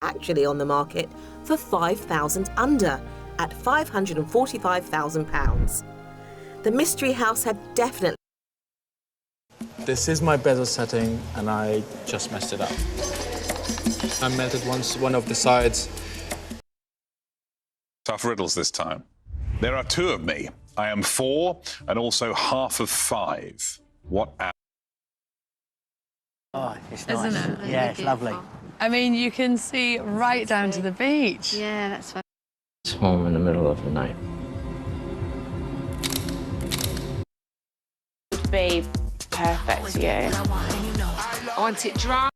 actually on the market for £5,000 under, at £545,000. The mystery house had definitely... This is my bezel setting, and I just messed it up. I melted one of the sides. Tough riddles this time. There are two of me. I am 4 and also half of 5. What am... Oh, it's nice. Isn't it? Yeah, it's lovely. I mean, you can see right down to the beach. Yeah, that's fine. It's home in the middle of the night. Be perfect for you. I want it dry.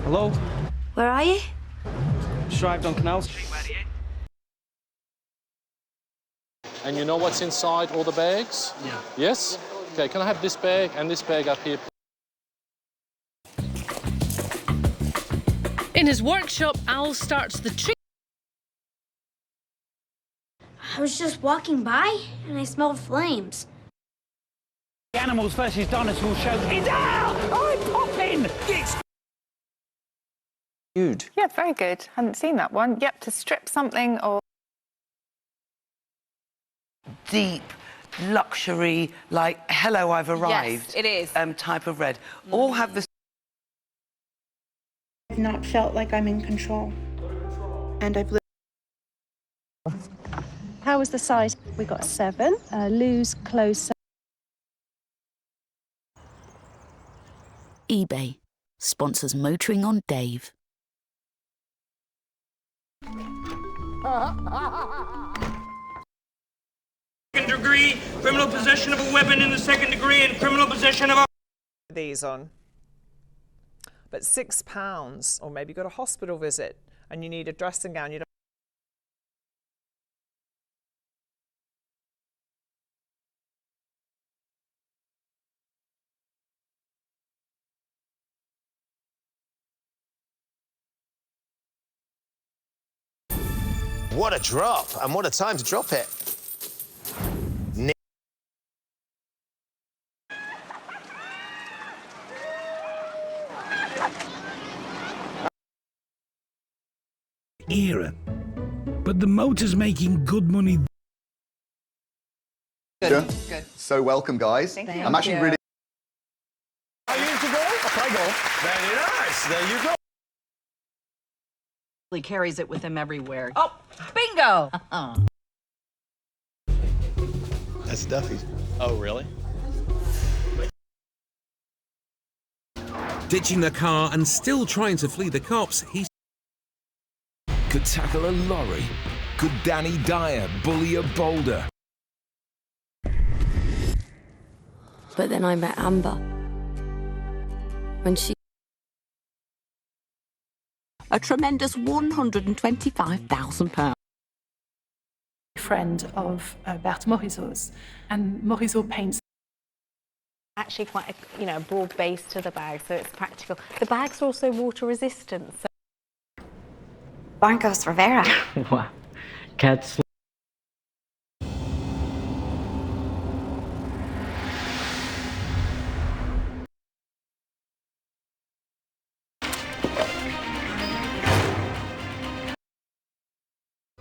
Hello? Where are you? Just arrived on Canal Street. And you know what's inside all the bags? Yeah. Yes? Okay, can I have this bag and this bag up here? In his workshop, Al starts the tree. I was just walking by and I smelled flames. The Animals versus Dinosaurs show is out! I'm popping! Huge. Yeah, very good. Hadn't seen that one. Yep, to strip something or... Deep, luxury, like, hello, I've arrived. Yes, it is. Type of red. All have the... I've not felt like I'm in control. And I've lived... How was the size? We got 7. Lose closer. eBay sponsors Motoring on Dave. Second-degree criminal possession of a weapon in the second degree and criminal possession of a... These on. But £6, or maybe you got a hospital visit and you need a dressing gown. You don't... What a drop, and what a time to drop it. Era, but the motor's making good money. Good. Good. So welcome, guys. Thank I'm actually really... Are you into golf? I play golf. Very nice, there you go. He carries it with him everywhere. Oh, bingo! That's Duffy's. Oh, really? Ditching the car and still trying to flee the cops, he could tackle a lorry. Could Danny Dyer bully a boulder? But then I met Amber. When she... A tremendous £125,000. Friend of Berthe Morisot's, and Morisot paints. Actually quite a broad base to the bag, so it's practical. The bag's also water resistant. So... Barncos Rivera. Wow. Cats.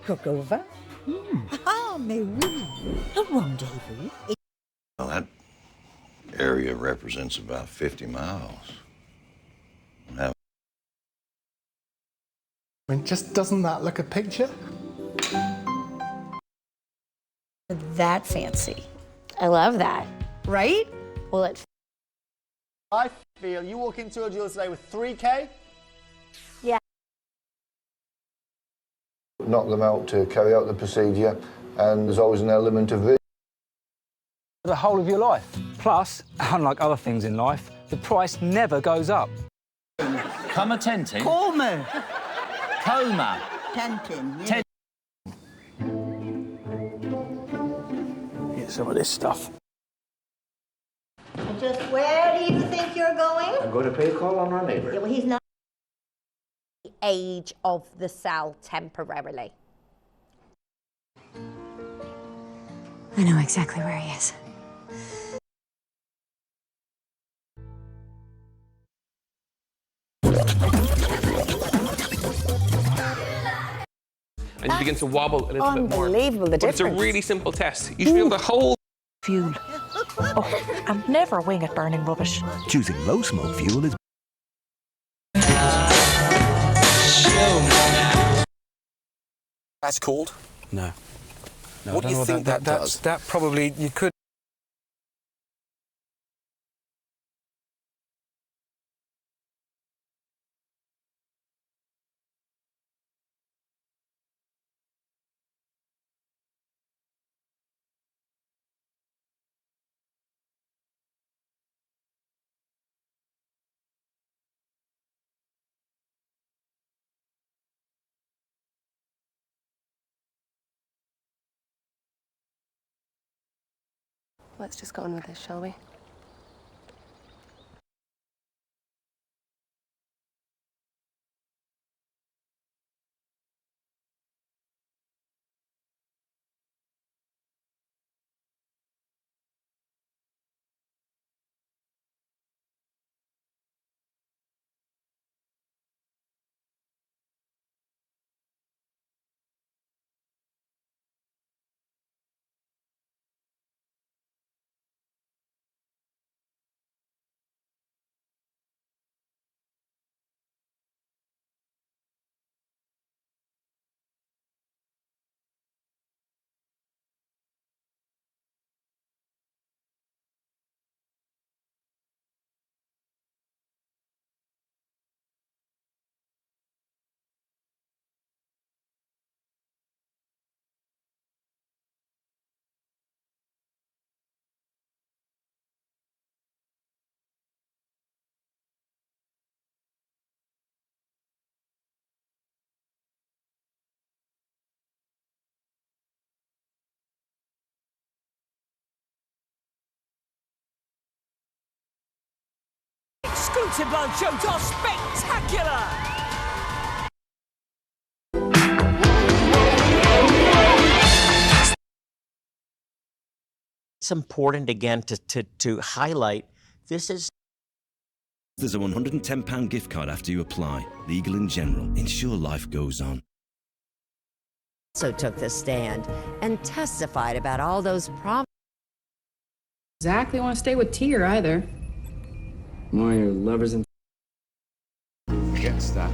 Cook over. Ah, mais oui. A rendezvous. Well, that area represents about 50 miles. Now, I mean, just doesn't that look a picture? That fancy. I love that. Right? Well, it's... I feel you walk into a deal today with 3K. Yeah. Knock them out to carry out the procedure, and there's always an element of risk. The whole of your life. Plus, unlike other things in life, the price never goes up. Come attenti. Come. Coma. Tentin. Ten Get some of this stuff. Just where do you think you're going? I'm going to pay a call on our neighbour. Yeah, well, he's not the age of the cell temporarily. I know exactly where he is. And you begin to wobble a little bit more. Unbelievable, the But it's a difference. really simple test. You should be able to hold. Fuel. Oh, and never wing at burning rubbish. Choosing low smoke fuel is. That's called? No. No, What I do don't you know think that does? That probably, you could. Let's just go on with this, shall we? Exclusive live shows are spectacular! It's important again to highlight this is. There's a £110 gift card after you apply. Legal in general. Ensure life goes on. So took the stand and testified about all those problems. Exactly want to stay with Tier either. More your lovers and. Against that.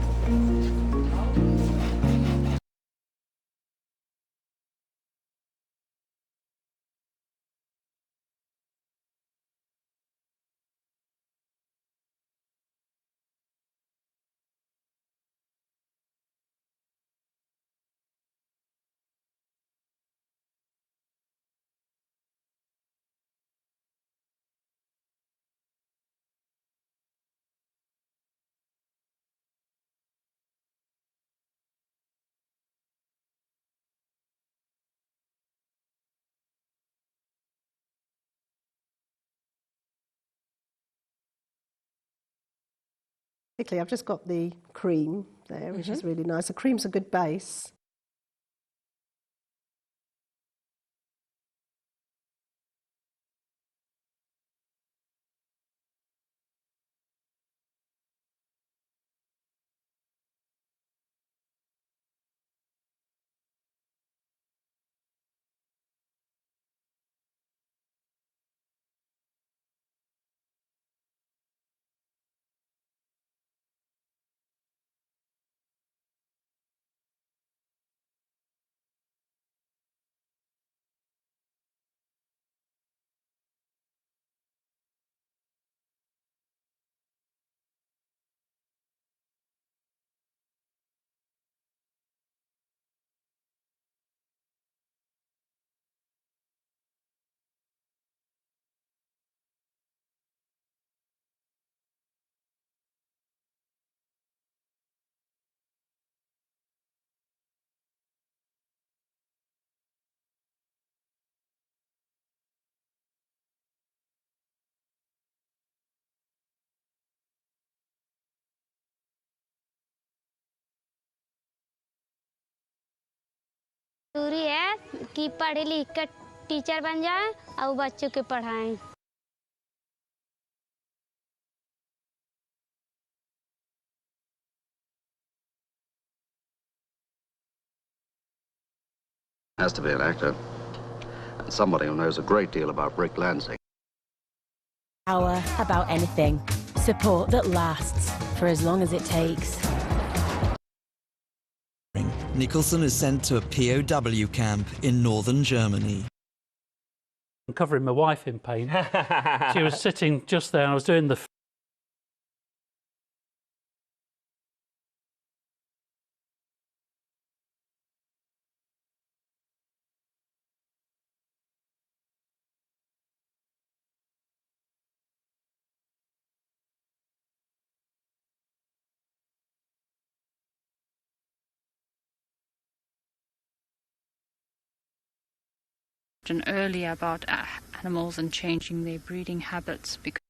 Particularly, I've just got the cream there, which is really nice. The cream's a good base. जरूरी है कि पढ़े लिख कर teacher बन जाए और बच्चों के पढ़ाएं। Has to be an actor, and somebody who knows a great deal about Rick Lansing. Power about anything. Support that lasts for as long as it takes. Nicholson is sent to a POW camp in northern Germany. I'm covering my wife in pain. She was sitting just there and I was doing the earlier about animals and changing their breeding habits because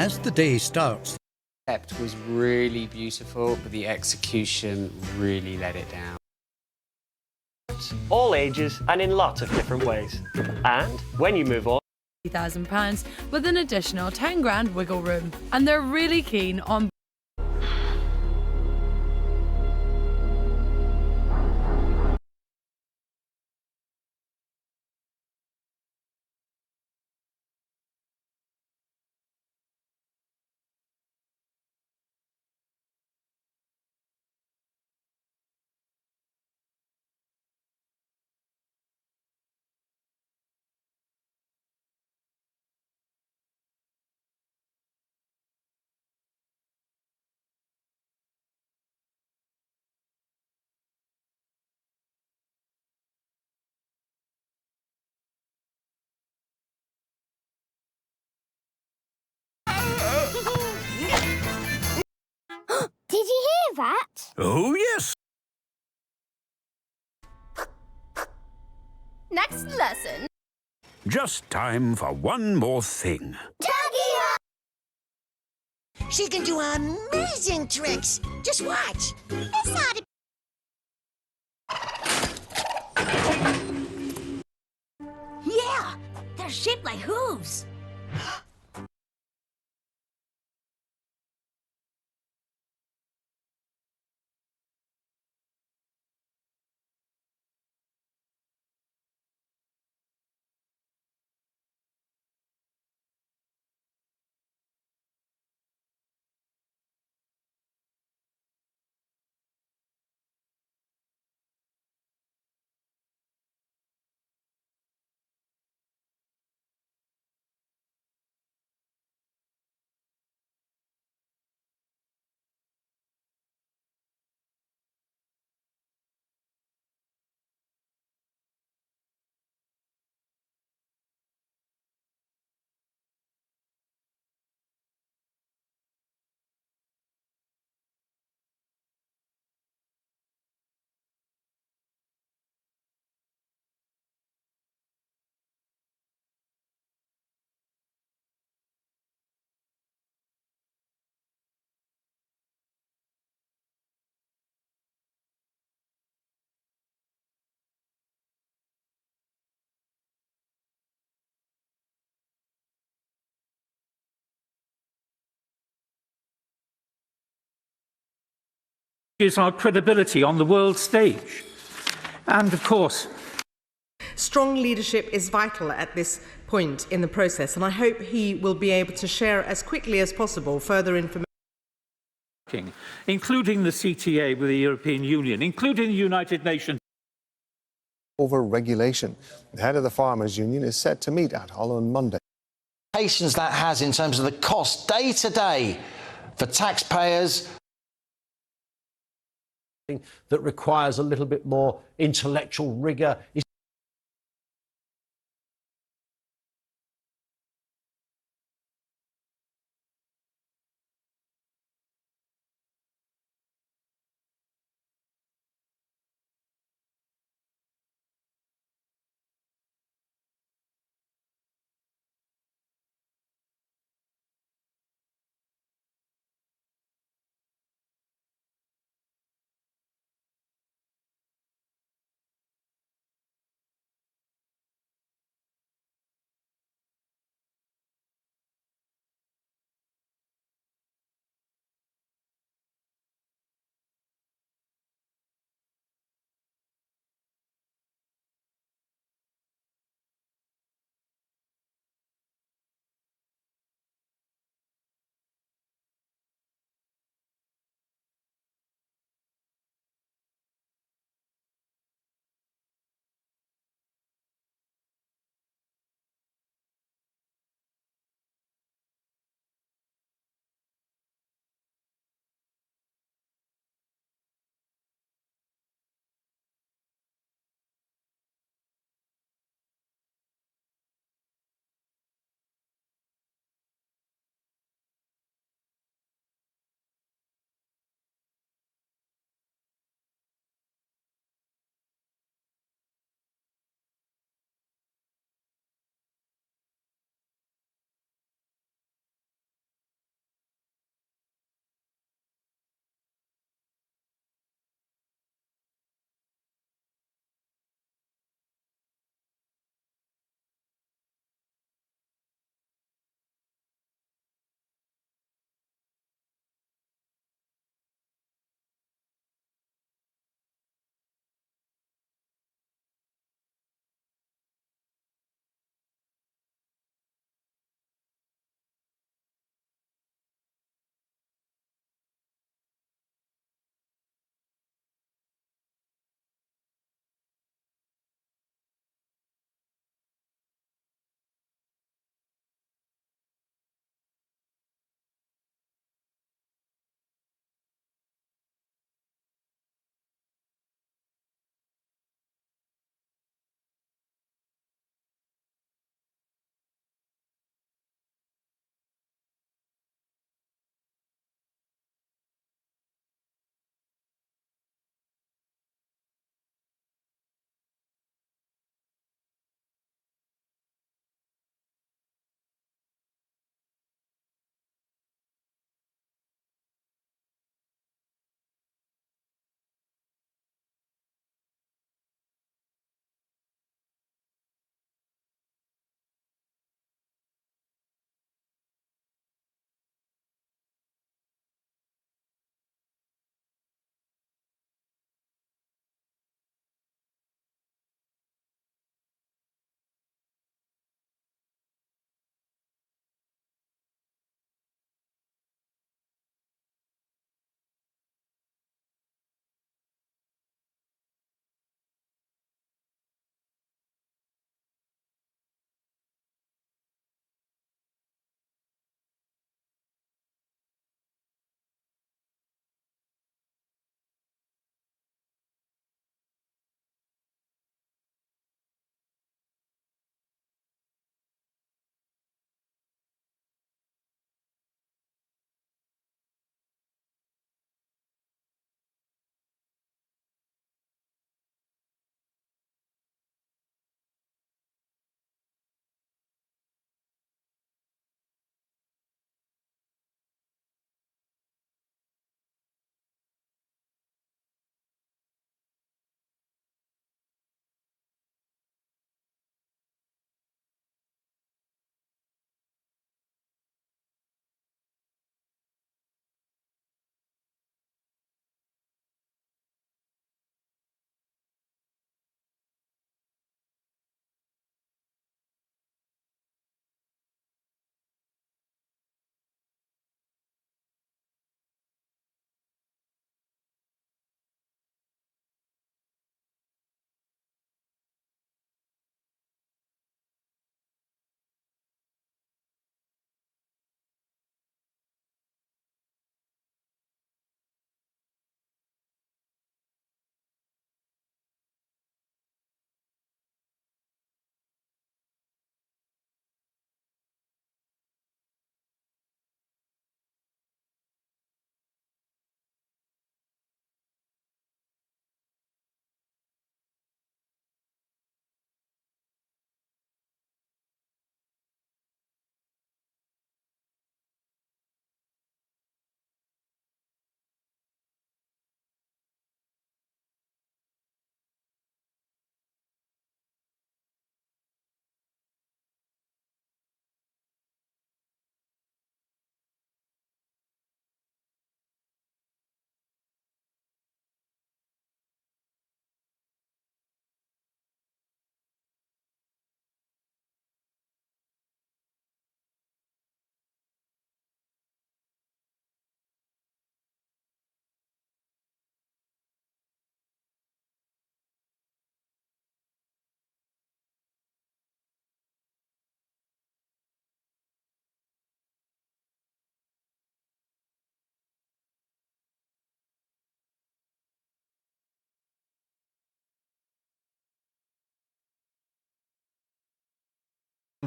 As the day starts, The concept was really beautiful, but the execution really let it down. All ages and in lots of different ways. And when you move on, £30,000 with an additional 10 grand wiggle room, and they're really keen on Did you hear that? oh yes, Next lesson. just time for one more thing. She can do amazing tricks. Just watch. It's not Yeah, they're shaped like hooves. Is our credibility on the world stage. And of course, strong leadership is vital at this point in the process, and I hope he will be able to share as quickly as possible further information, including the CTA with the European Union, including the United Nations. Over regulation. The head of the Farmers' Union is set to meet at Hull on Monday. Implications that has in terms of the cost day to day for taxpayers. That requires a little bit more intellectual rigour.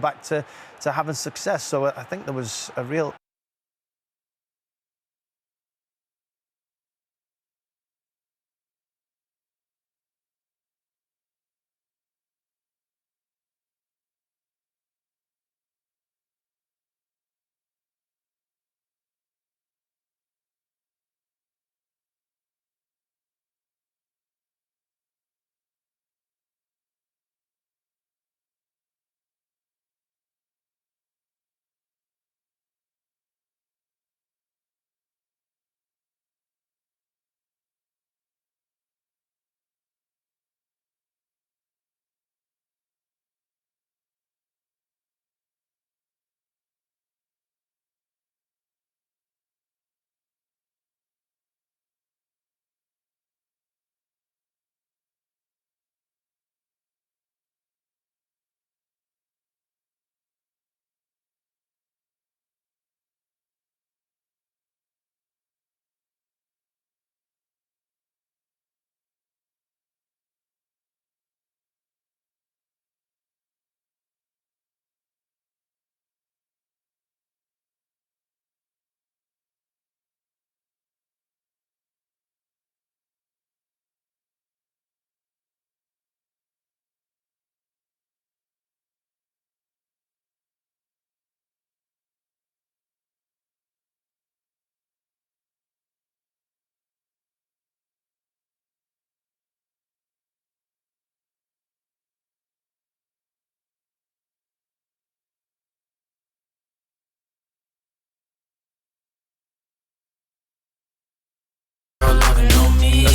back to having success. So I think there was a real...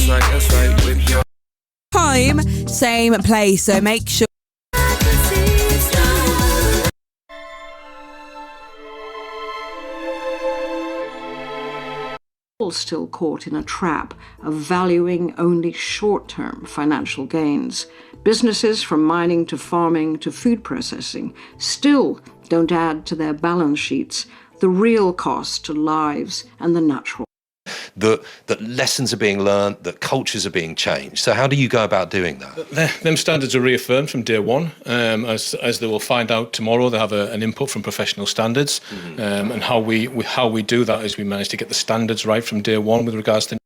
That's right. With your Home, same place, so make sure. All still caught in a trap of valuing only short-term financial gains. Businesses from mining to farming to food processing still don't add to their balance sheets the real cost to lives and the natural. That lessons are being learned, that cultures are being changed. So how do you go about doing that? Them standards are reaffirmed from day one, as they will find out tomorrow. They have an input from professional standards, and how we do that is we manage to get the standards right from day one with regards to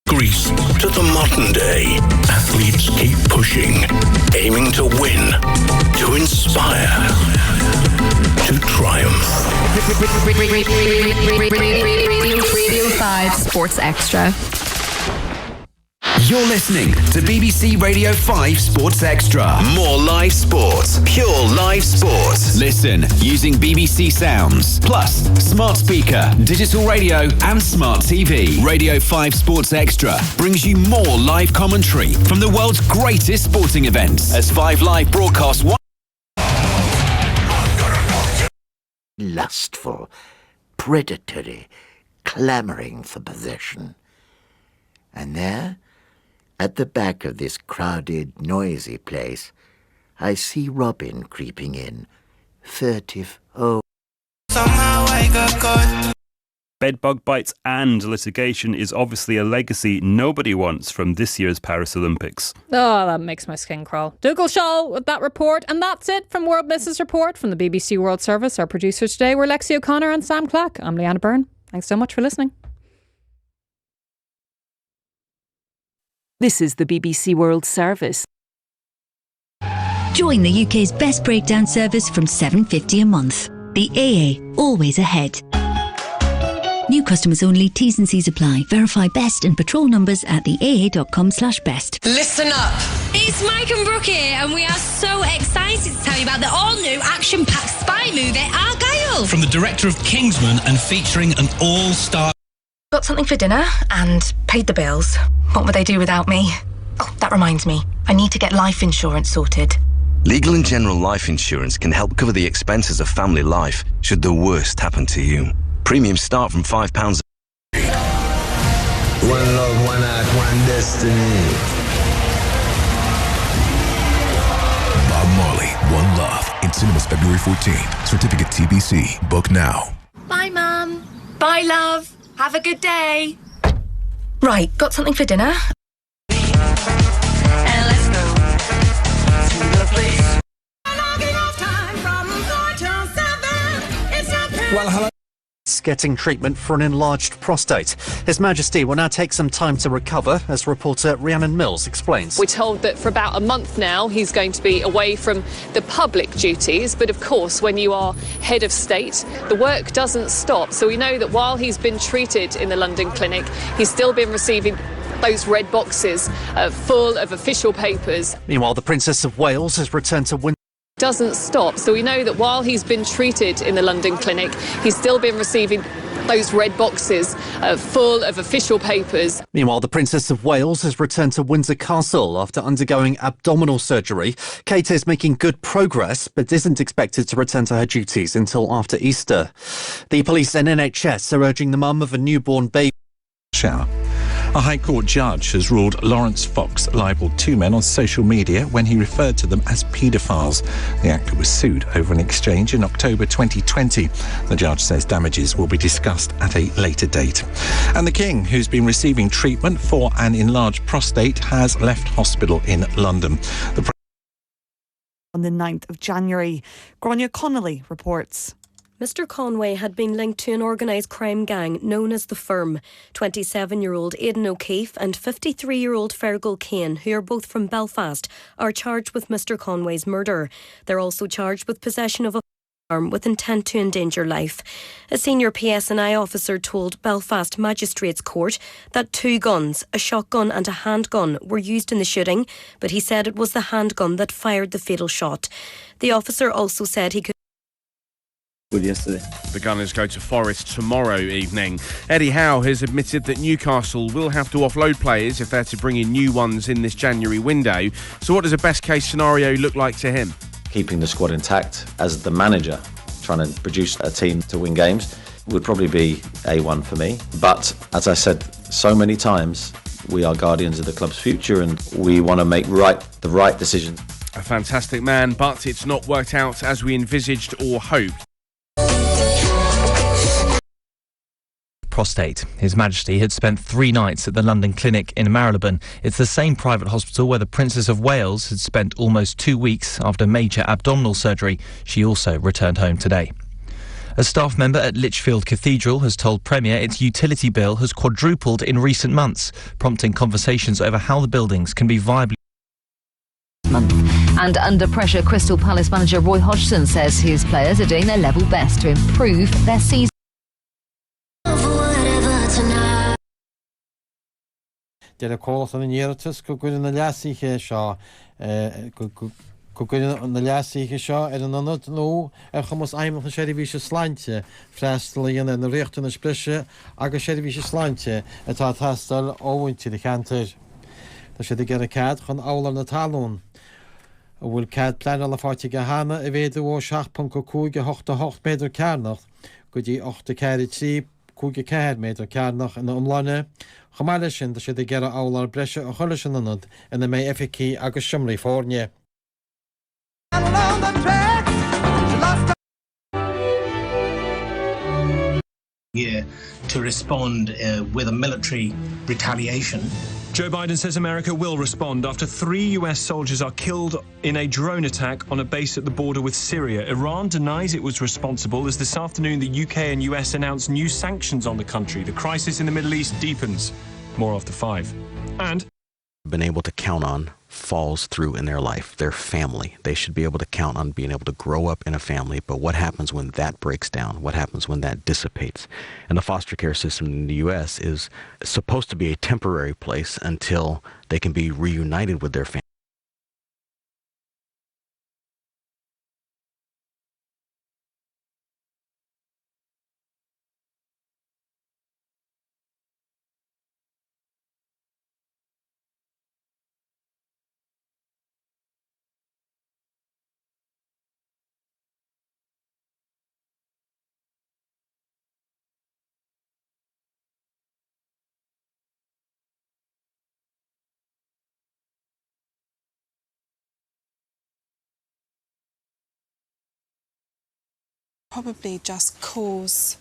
Greece to the modern day. Athletes keep pushing, aiming to win, to inspire, to triumph. Radio 5 Sports Extra. You're listening to BBC Radio 5 Sports Extra. More live sports, pure live sports. Listen using BBC Sounds, plus smart speaker, digital radio and smart TV. Radio 5 Sports Extra brings you more live commentary from the world's greatest sporting events as 5 Live broadcasts one. Lustful, predatory, clamouring for possession. And there, at the back of this crowded, noisy place, I see Robin creeping in, furtive. Oh. Somehow I got caught. Bedbug bites and litigation is obviously a legacy nobody wants from this year's Paris Olympics. Oh, that makes my skin crawl. Dougal Shaw with that report. And that's it from World Misses Report from the BBC World Service. Our producers today were Lexi O'Connor and Sam Clack. I'm Leanna Byrne. Thanks so much for listening. This is the BBC World Service. Join the UK's best breakdown service from $7.50 a month. The AA, always ahead. New customers only, T's and C's apply. Verify best and patrol numbers at theaa.com/best. Listen up. It's Mike and Brooke here, and we are so excited to tell you about the all-new action-packed spy movie, Argyle. From the director of Kingsman and featuring an all-star... Got something for dinner and paid the bills. What would they do without me? Oh, that reminds me. I need to get life insurance sorted. Legal and General Life Insurance can help cover the expenses of family life should the worst happen to you. Premiums start from £5. One love, one act, one destiny. Bob Marley, One Love, in cinemas February 14. Certificate TBC. Book now. Bye, Mum. Bye, love. Have a good day. Right, got something for dinner? And let's go to the place. Well, hello. Getting treatment for an enlarged prostate. His Majesty will now take some time to recover, as reporter Rhiannon Mills explains. We're told that for about a month now he's going to be away from the public duties, but of course when you are head of state the work doesn't stop, so we know that while he's been treated in the London clinic he's still been receiving those red boxes full of official papers. Meanwhile, the Princess of Wales has returned to Windsor. Doesn't stop, so we know that while he's been treated in the London clinic he's still been receiving those red boxes full of official papers. Meanwhile, the Princess of Wales has returned to Windsor Castle after undergoing abdominal surgery. Kate is making good progress, but isn't expected to return to her duties until after Easter. The police and NHS are urging the mum of a newborn baby. Shower. A High Court judge has ruled Lawrence Fox libelled two men on social media when he referred to them as paedophiles. The actor was sued over an exchange in October 2020. The judge says damages will be discussed at a later date. And the King, who's been receiving treatment for an enlarged prostate, has left hospital in London. On the 9th of January, Grania Connolly reports. Mr Conway had been linked to an organised crime gang known as The Firm. 27-year-old Aidan O'Keefe and 53-year-old Fergal Kane, who are both from Belfast, are charged with Mr Conway's murder. They're also charged with possession of a firearm with intent to endanger life. A senior PSNI officer told Belfast Magistrates Court that two guns, a shotgun and a handgun, were used in the shooting, but he said it was the handgun that fired the fatal shot. The officer also said he could yesterday. The Gunners go to Forest tomorrow evening. Eddie Howe has admitted that Newcastle will have to offload players if they're to bring in new ones in this January window. So what does a best case scenario look like to him? Keeping the squad intact as the manager, trying to produce a team to win games, would probably be A1 for me. But as I said so many times, we are guardians of the club's future and we want to make the right decision. A fantastic man, but it's not worked out as we envisaged or hoped. Prostate. His Majesty had spent 3 nights at the London Clinic in Marylebone. It's the same private hospital where the Princess of Wales had spent almost 2 weeks after major abdominal surgery. She also returned home today. A staff member at Lichfield Cathedral has told Premier its utility bill has quadrupled in recent months, prompting conversations over how the buildings can be viably. And under pressure, Crystal Palace manager Roy Hodgson says his players are doing their level best to improve their season. Dear call on the Yeratus, Kugun and the Lassie here, Shaw, Kugun on the Lassie here, Shaw, and another no, and almost I'm on the Sherivish Slantje, Frastly and the Richt and the Splisher, Aga Sherivish Slantje, at our Tastel, owing to the canter. The should get a cat on all on the talon. Will cat plan all the 40 Gahana, a vedo, Shach Punkoku, Hocht the Hocht Meter Carnoch, could ye ocht the carriage sheep, Kuge Car Meter Carnoch and the Umlane. Chamáisin de sé de gera álar breise a choirisin anad ina mé FK agus siomraí fórne. Year to respond with a military retaliation. Joe Biden says America will respond after 3 US soldiers are killed in a drone attack on a base at the border with Syria. Iran denies it was responsible as this afternoon the UK and US announced new sanctions on the country. The crisis in the Middle East deepens. More after 5. And been able to count on falls through in their life, their family. They should be able to count on being able to grow up in a family, but what happens when that breaks down? What happens when that dissipates? And the foster care system in the U.S. is supposed to be a temporary place until they can be reunited with their family. Probably just cause